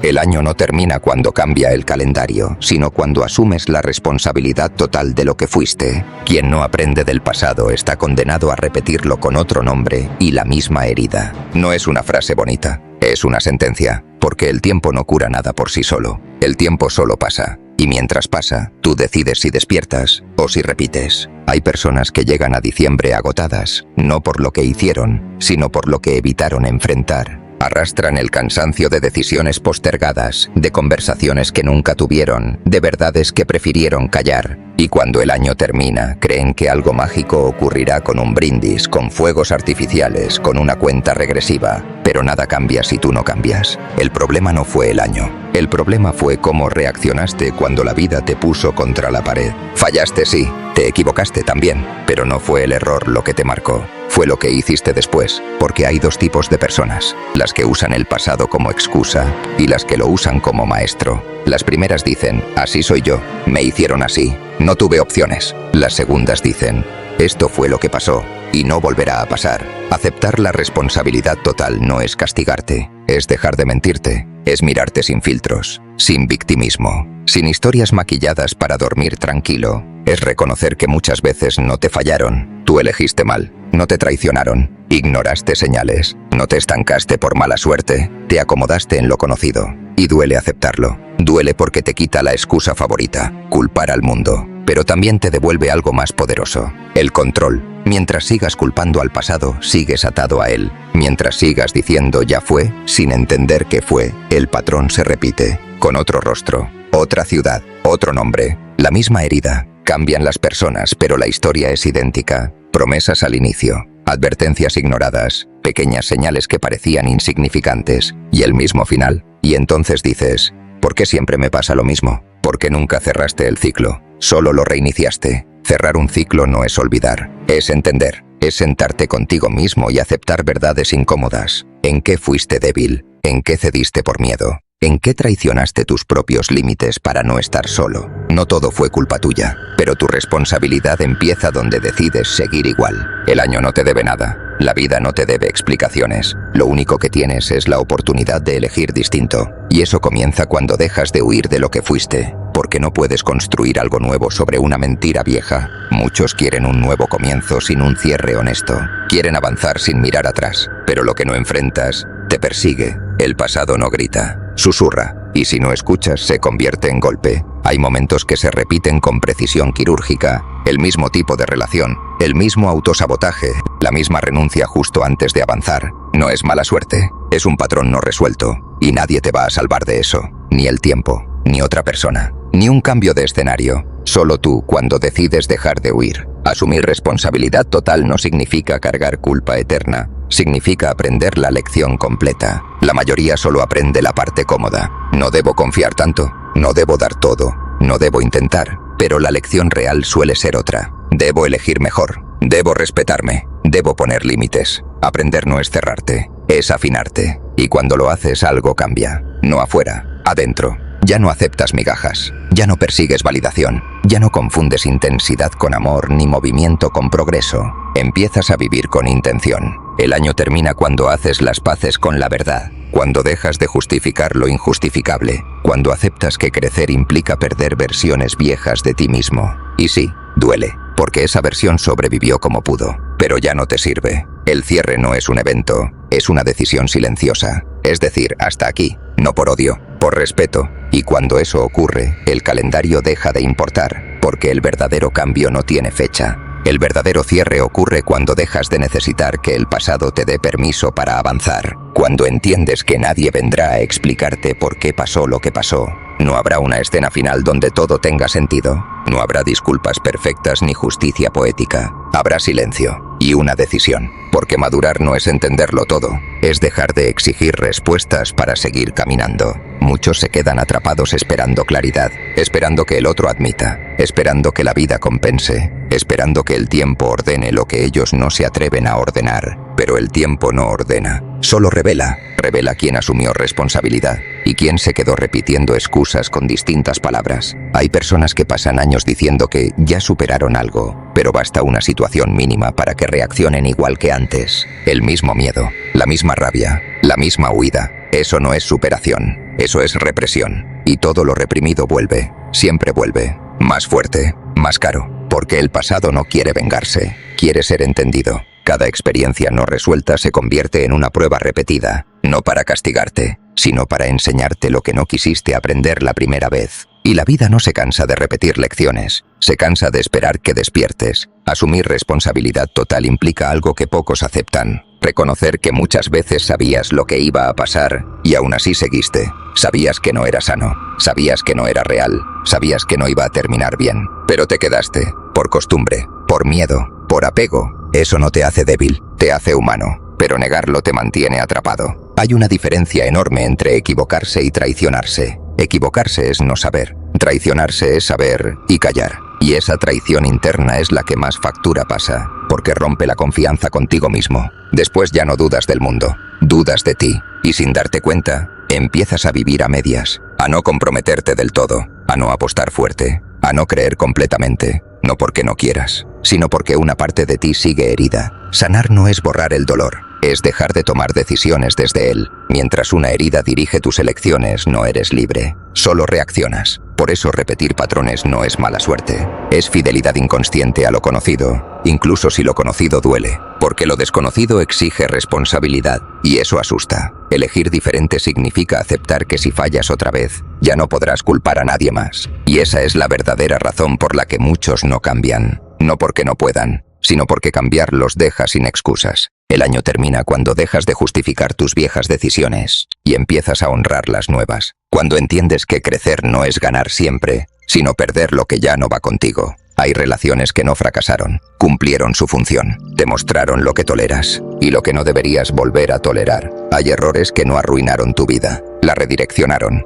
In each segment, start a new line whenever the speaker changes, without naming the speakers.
El año no termina cuando cambia el calendario, sino cuando asumes la responsabilidad total de lo que fuiste. Quien no aprende del pasado está condenado a repetirlo con otro nombre y la misma herida. No es una frase bonita, es una sentencia, porque el tiempo no cura nada por sí solo. El tiempo solo pasa, y mientras pasa, tú decides si despiertas o si repites. Hay personas que llegan a diciembre agotadas, no por lo que hicieron, sino por lo que evitaron enfrentar. Arrastran el cansancio de decisiones postergadas, de conversaciones que nunca tuvieron, de verdades que prefirieron callar. Y cuando el año termina, creen que algo mágico ocurrirá con un brindis, con fuegos artificiales, con una cuenta regresiva. Pero nada cambia si tú no cambias. El problema no fue el año. El problema fue cómo reaccionaste cuando la vida te puso contra la pared. Fallaste, sí, te equivocaste también, pero no fue el error lo que te marcó. Fue lo que hiciste después, porque hay dos tipos de personas, las que usan el pasado como excusa y las que lo usan como maestro. Las primeras dicen, así soy yo, me hicieron así, no tuve opciones. Las segundas dicen, esto fue lo que pasó y no volverá a pasar. Aceptar la responsabilidad total no es castigarte, es dejar de mentirte, es mirarte sin filtros, sin victimismo, sin historias maquilladas para dormir tranquilo. Es reconocer que muchas veces no te fallaron, tú elegiste mal, no te traicionaron, ignoraste señales, no te estancaste por mala suerte, te acomodaste en lo conocido. Y duele aceptarlo, duele porque te quita la excusa favorita, culpar al mundo. Pero también te devuelve algo más poderoso, el control. Mientras sigas culpando al pasado, sigues atado a él. Mientras sigas diciendo ya fue, sin entender qué fue, el patrón se repite, con otro rostro, otra ciudad, otro nombre, la misma herida. Cambian las personas, pero la historia es idéntica. Promesas al inicio, advertencias ignoradas, pequeñas señales que parecían insignificantes, y el mismo final. Y entonces dices, ¿por qué siempre me pasa lo mismo? Porque nunca cerraste el ciclo, solo lo reiniciaste. Cerrar un ciclo no es olvidar, es entender, es sentarte contigo mismo y aceptar verdades incómodas. ¿En qué fuiste débil? ¿En qué cediste por miedo? ¿En qué traicionaste tus propios límites para no estar solo? No todo fue culpa tuya, pero tu responsabilidad empieza donde decides seguir igual. El año no te debe nada, la vida no te debe explicaciones. Lo único que tienes es la oportunidad de elegir distinto. Y eso comienza cuando dejas de huir de lo que fuiste, porque no puedes construir algo nuevo sobre una mentira vieja. Muchos quieren un nuevo comienzo sin un cierre honesto. Quieren avanzar sin mirar atrás, pero lo que no enfrentas te persigue. El pasado no grita, susurra, y si no escuchas se convierte en golpe. Hay momentos que se repiten con precisión quirúrgica, el mismo tipo de relación, el mismo autosabotaje, la misma renuncia justo antes de avanzar. No es mala suerte, es un patrón no resuelto, y nadie te va a salvar de eso, ni el tiempo, ni otra persona, ni un cambio de escenario. Solo tú cuando decides dejar de huir. Asumir responsabilidad total no significa cargar culpa eterna, significa aprender la lección completa. La mayoría solo aprende la parte cómoda. No debo confiar tanto, no debo dar todo, no debo intentar, pero la lección real suele ser otra. Debo elegir mejor, debo respetarme, debo poner límites. Aprender no es cerrarte, es afinarte. Y cuando lo haces algo cambia, no afuera, adentro. Ya no aceptas migajas, ya no persigues validación, ya no confundes intensidad con amor ni movimiento con progreso. Empiezas a vivir con intención. El año termina cuando haces las paces con la verdad, cuando dejas de justificar lo injustificable, cuando aceptas que crecer implica perder versiones viejas de ti mismo. Y sí, duele, porque esa versión sobrevivió como pudo, pero ya no te sirve. El cierre no es un evento, es una decisión silenciosa, es decir, hasta aquí, no por odio, por respeto. Y cuando eso ocurre, el calendario deja de importar, porque el verdadero cambio no tiene fecha. El verdadero cierre ocurre cuando dejas de necesitar que el pasado te dé permiso para avanzar, cuando entiendes que nadie vendrá a explicarte por qué pasó lo que pasó. No habrá una escena final donde todo tenga sentido, no habrá disculpas perfectas ni justicia poética. Habrá silencio y una decisión, porque madurar no es entenderlo todo, es dejar de exigir respuestas para seguir caminando. Muchos se quedan atrapados esperando claridad, esperando que el otro admita, esperando que la vida compense, esperando que el tiempo ordene lo que ellos no se atreven a ordenar. pero el tiempo no ordena, solo revela. Revela quién asumió responsabilidad y quién se quedó repitiendo excusas con distintas palabras. Hay personas que pasan años diciendo que ya superaron algo, pero basta una situación mínima para que reaccionen igual que antes. El mismo miedo, la misma rabia, la misma huida. Eso no es superación, eso es represión. Y todo lo reprimido vuelve, siempre vuelve, más fuerte, más caro, porque el pasado no quiere vengarse, quiere ser entendido. Cada experiencia no resuelta se convierte en una prueba repetida, no para castigarte, sino para enseñarte lo que no quisiste aprender la primera vez. Y la vida no se cansa de repetir lecciones, se cansa de esperar que despiertes. Asumir responsabilidad total implica algo que pocos aceptan. Reconocer que muchas veces sabías lo que iba a pasar y aún así seguiste. Sabías que no era sano, sabías que no era real, sabías que no iba a terminar bien, pero te quedaste, por costumbre, por miedo, por apego. Eso no te hace débil, te hace humano, pero negarlo te mantiene atrapado. Hay una diferencia enorme entre equivocarse y traicionarse. Equivocarse es no saber, traicionarse es saber y callar. Y esa traición interna es la que más factura pasa, porque rompe la confianza contigo mismo. Después ya no dudas del mundo, dudas de ti, y sin darte cuenta, empiezas a vivir a medias, a no comprometerte del todo, a no apostar fuerte, a no creer completamente, no porque no quieras, sino porque una parte de ti sigue herida. Sanar no es borrar el dolor, es dejar de tomar decisiones desde él. Mientras una herida dirige tus elecciones, no eres libre, solo reaccionas. Por eso repetir patrones no es mala suerte, es fidelidad inconsciente a lo conocido, incluso si lo conocido duele, porque lo desconocido exige responsabilidad, y eso asusta. Elegir diferente significa aceptar que si fallas otra vez, ya no podrás culpar a nadie más. Y esa es la verdadera razón por la que muchos no cambian, no porque no puedan, sino porque cambiar los deja sin excusas. El año termina cuando dejas de justificar tus viejas decisiones y empiezas a honrar las nuevas. Cuando entiendes que crecer no es ganar siempre, sino perder lo que ya no va contigo. Hay relaciones que no fracasaron, cumplieron su función, demostraron lo que toleras y lo que no deberías volver a tolerar. Hay errores que no arruinaron tu vida, la redireccionaron.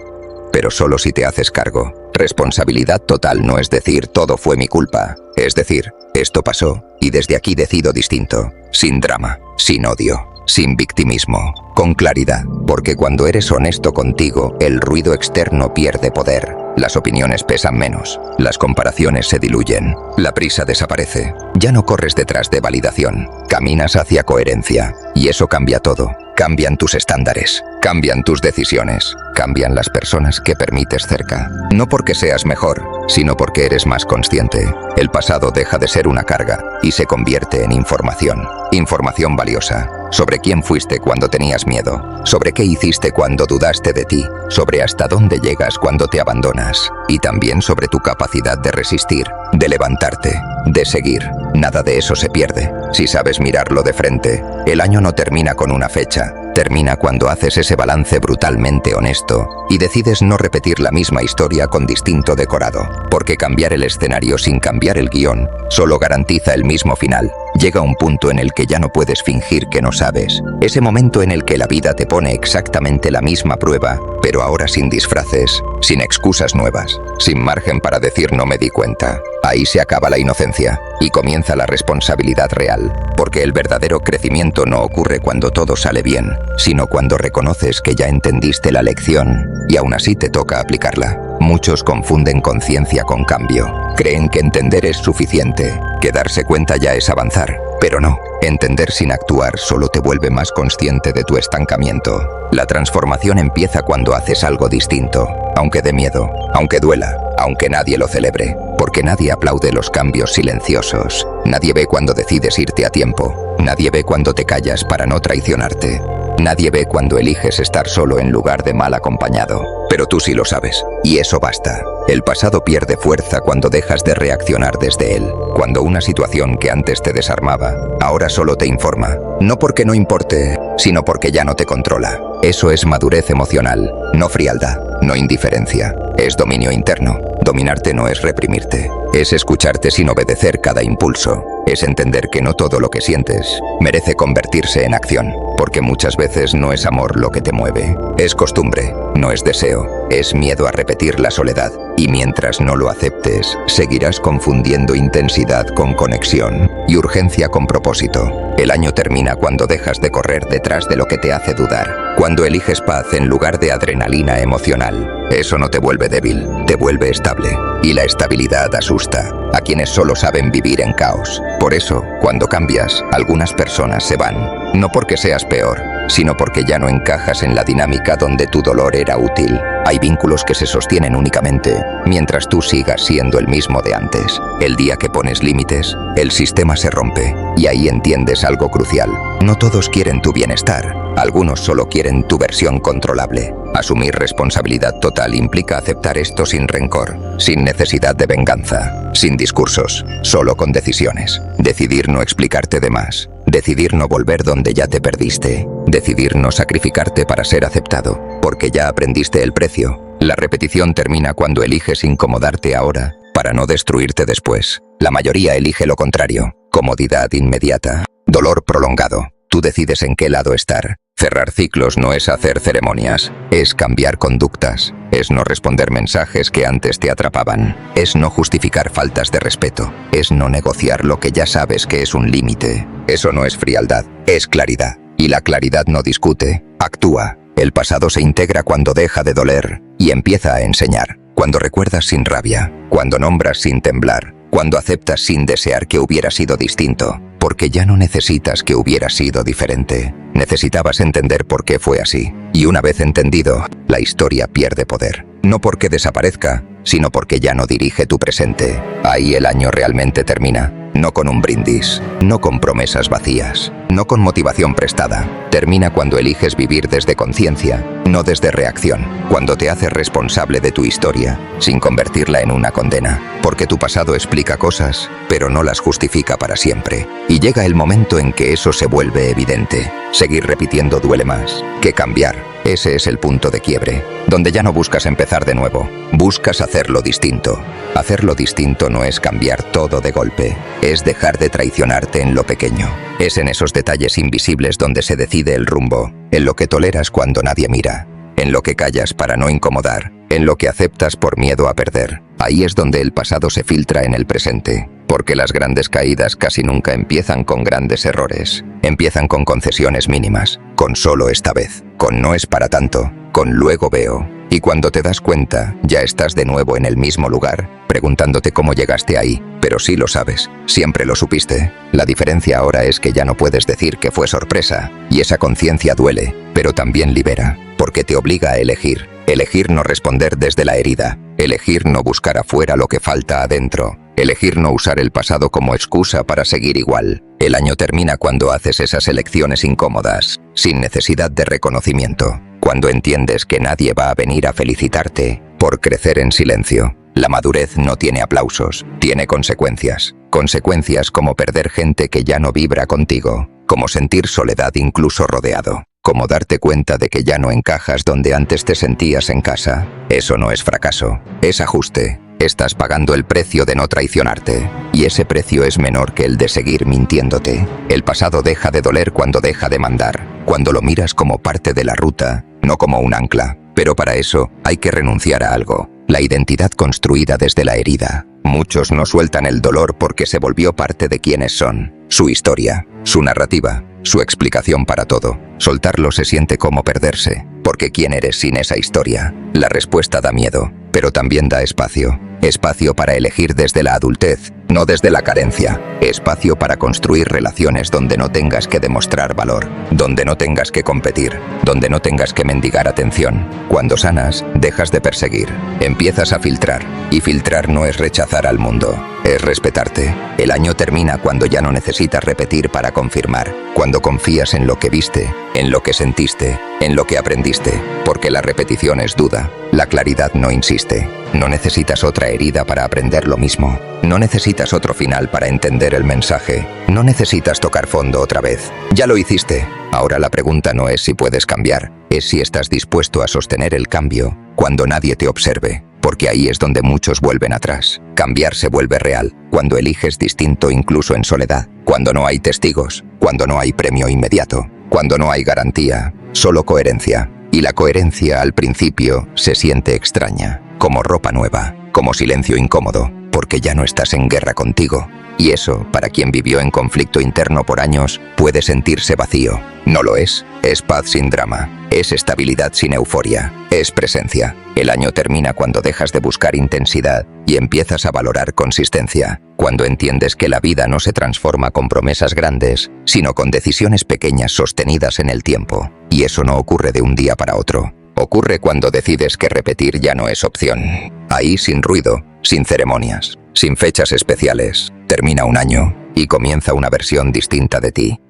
Pero solo si te haces cargo. Responsabilidad total no es decir todo fue mi culpa, es decir, esto pasó y desde aquí decido distinto, sin drama, sin odio, sin victimismo, con claridad, porque cuando eres honesto contigo, el ruido externo pierde poder, las opiniones pesan menos, las comparaciones se diluyen, la prisa desaparece, ya no corres detrás de validación, caminas hacia coherencia, y eso cambia todo. Cambian tus estándares, cambian tus decisiones, cambian las personas que permites cerca. No porque seas mejor, sino porque eres más consciente. El pasado deja de ser una carga y se convierte en información. Información valiosa, sobre quién fuiste cuando tenías miedo, sobre qué hiciste cuando dudaste de ti, sobre hasta dónde llegas cuando te abandonas, y también sobre tu capacidad de resistir, de levantarte, de seguir. Nada de eso se pierde, si sabes mirarlo de frente. El año no termina con una fecha, termina cuando haces ese balance brutalmente honesto y decides no repetir la misma historia con distinto decorado, porque cambiar el escenario sin cambiar el guión solo garantiza el mismo final. Llega un punto en el que ya no puedes fingir que no sabes, ese momento en el que la vida te pone exactamente la misma prueba, pero ahora sin disfraces, sin excusas nuevas, sin margen para decir no me di cuenta. Ahí se acaba la inocencia y comienza la responsabilidad real, porque el verdadero crecimiento no ocurre cuando todo sale bien, sino cuando reconoces que ya entendiste la lección y aún así te toca aplicarla. Muchos confunden conciencia con cambio. Creen que entender es suficiente, que darse cuenta ya es avanzar. Pero no, entender sin actuar solo te vuelve más consciente de tu estancamiento. La transformación empieza cuando haces algo distinto, aunque dé miedo, aunque duela, aunque nadie lo celebre, porque nadie aplaude los cambios silenciosos. Nadie ve cuando decides irte a tiempo, nadie ve cuando te callas para no traicionarte. Nadie ve cuando eliges estar solo en lugar de mal acompañado, pero tú sí lo sabes, y eso basta. El pasado pierde fuerza cuando dejas de reaccionar desde él, cuando una situación que antes te desarmaba, ahora solo te informa, no porque no importe, sino porque ya no te controla. Eso es madurez emocional, no frialdad, no indiferencia, es dominio interno. Dominarte no es reprimirte, es escucharte sin obedecer cada impulso, es entender que no todo lo que sientes merece convertirse en acción, porque muchas veces no es amor lo que te mueve, es costumbre, no es deseo, es miedo a repetir la soledad, Y mientras no lo aceptes, seguirás confundiendo intensidad con conexión y urgencia con propósito. El año termina cuando dejas de correr detrás de lo que te hace dudar, cuando eliges paz en lugar de adrenalina emocional. Eso no te vuelve débil, te vuelve estable. Y la estabilidad asusta a quienes solo saben vivir en caos. Por eso, cuando cambias, algunas personas se van. No porque seas peor, sino porque ya no encajas en la dinámica donde tu dolor era útil. Hay vínculos que se sostienen únicamente mientras tú sigas siendo el mismo de antes. El día que pones límites, el sistema se rompe. Y ahí entiendes algo crucial. No todos quieren tu bienestar. Algunos solo quieren tu versión controlable. Asumir responsabilidad total implica aceptar esto sin rencor, sin necesidad de venganza, sin discursos, solo con decisiones. Decidir no explicarte de más. Decidir no volver donde ya te perdiste. Decidir no sacrificarte para ser aceptado, porque ya aprendiste el precio. La repetición termina cuando eliges incomodarte ahora, para no destruirte después. La mayoría elige lo contrario. Comodidad inmediata, dolor prolongado. Tú decides en qué lado estar. Cerrar ciclos no es hacer ceremonias, es cambiar conductas, es no responder mensajes que antes te atrapaban, es no justificar faltas de respeto, es no negociar lo que ya sabes que es un límite. Eso no es frialdad, es claridad. Y la claridad no discute, actúa. El pasado se integra cuando deja de doler y empieza a enseñar. Cuando recuerdas sin rabia, cuando nombras sin temblar, cuando aceptas sin desear que hubiera sido distinto. Porque ya no necesitas que hubiera sido diferente. Necesitabas entender por qué fue así. Y una vez entendido, la historia pierde poder. No porque desaparezca, sino porque ya no dirige tu presente. Ahí el año realmente termina. No con un brindis, no con promesas vacías, no con motivación prestada. Termina cuando eliges vivir desde conciencia, no desde reacción. Cuando te haces responsable de tu historia, sin convertirla en una condena. Porque tu pasado explica cosas, pero no las justifica para siempre. Y llega el momento en que eso se vuelve evidente. Seguir repitiendo duele más que cambiar. Ese es el punto de quiebre, donde ya no buscas empezar de nuevo, buscas hacerlo distinto. Hacerlo distinto no es cambiar todo de golpe, es dejar de traicionarte en lo pequeño. Es en esos detalles invisibles donde se decide el rumbo, en lo que toleras cuando nadie mira, en lo que callas para no incomodar, en lo que aceptas por miedo a perder. Ahí es donde el pasado se filtra en el presente. Porque las grandes caídas casi nunca empiezan con grandes errores. Empiezan con concesiones mínimas, con solo esta vez, con no es para tanto, con luego veo. Y cuando te das cuenta, ya estás de nuevo en el mismo lugar, preguntándote cómo llegaste ahí. Pero sí lo sabes, siempre lo supiste. La diferencia ahora es que ya no puedes decir que fue sorpresa. Y esa conciencia duele, pero también libera, porque te obliga a elegir. Elegir no responder desde la herida. Elegir no buscar afuera lo que falta adentro. Elegir no usar el pasado como excusa para seguir igual. El año termina cuando haces esas elecciones incómodas, sin necesidad de reconocimiento. Cuando entiendes que nadie va a venir a felicitarte por crecer en silencio. La madurez no tiene aplausos, tiene consecuencias. Consecuencias como perder gente que ya no vibra contigo, como sentir soledad incluso rodeado, como darte cuenta de que ya no encajas donde antes te sentías en casa. Eso no es fracaso, es ajuste. Estás pagando el precio de no traicionarte, y ese precio es menor que el de seguir mintiéndote. El pasado deja de doler cuando deja de mandar, cuando lo miras como parte de la ruta, no como un ancla. Pero para eso hay que renunciar a algo, la identidad construida desde la herida. Muchos no sueltan el dolor porque se volvió parte de quienes son, su historia, su narrativa, su explicación para todo. Soltarlo se siente como perderse, porque ¿quién eres sin esa historia? La respuesta da miedo, pero también da espacio. Espacio para elegir desde la adultez, no desde la carencia. Espacio para construir relaciones donde no tengas que demostrar valor, donde no tengas que competir, donde no tengas que mendigar atención. Cuando sanas, dejas de perseguir, empiezas a filtrar. Y filtrar no es rechazar al mundo, es respetarte. El año termina cuando ya no necesitas repetir para confirmar, cuando confías en lo que viste, en lo que sentiste, en lo que aprendiste, porque la repetición es duda, la claridad no insiste. No necesitas otra herida para aprender lo mismo. No necesitas otro final para entender el mensaje. No necesitas tocar fondo otra vez. Ya lo hiciste. Ahora la pregunta no es si puedes cambiar, es si estás dispuesto a sostener el cambio cuando nadie te observe. Porque ahí es donde muchos vuelven atrás. Cambiar se vuelve real cuando eliges distinto incluso en soledad, cuando no hay testigos, cuando no hay premio inmediato, cuando no hay garantía, solo coherencia. Y la coherencia al principio se siente extraña, como ropa nueva. como silencio incómodo, porque ya no estás en guerra contigo. Y eso, para quien vivió en conflicto interno por años, puede sentirse vacío. No lo es paz sin drama, es estabilidad sin euforia, es presencia. El año termina cuando dejas de buscar intensidad y empiezas a valorar consistencia, cuando entiendes que la vida no se transforma con promesas grandes, sino con decisiones pequeñas sostenidas en el tiempo. Y eso no ocurre de un día para otro. Ocurre cuando decides que repetir ya no es opción. Ahí, sin ruido, sin ceremonias, sin fechas especiales, termina un año y comienza una versión distinta de ti.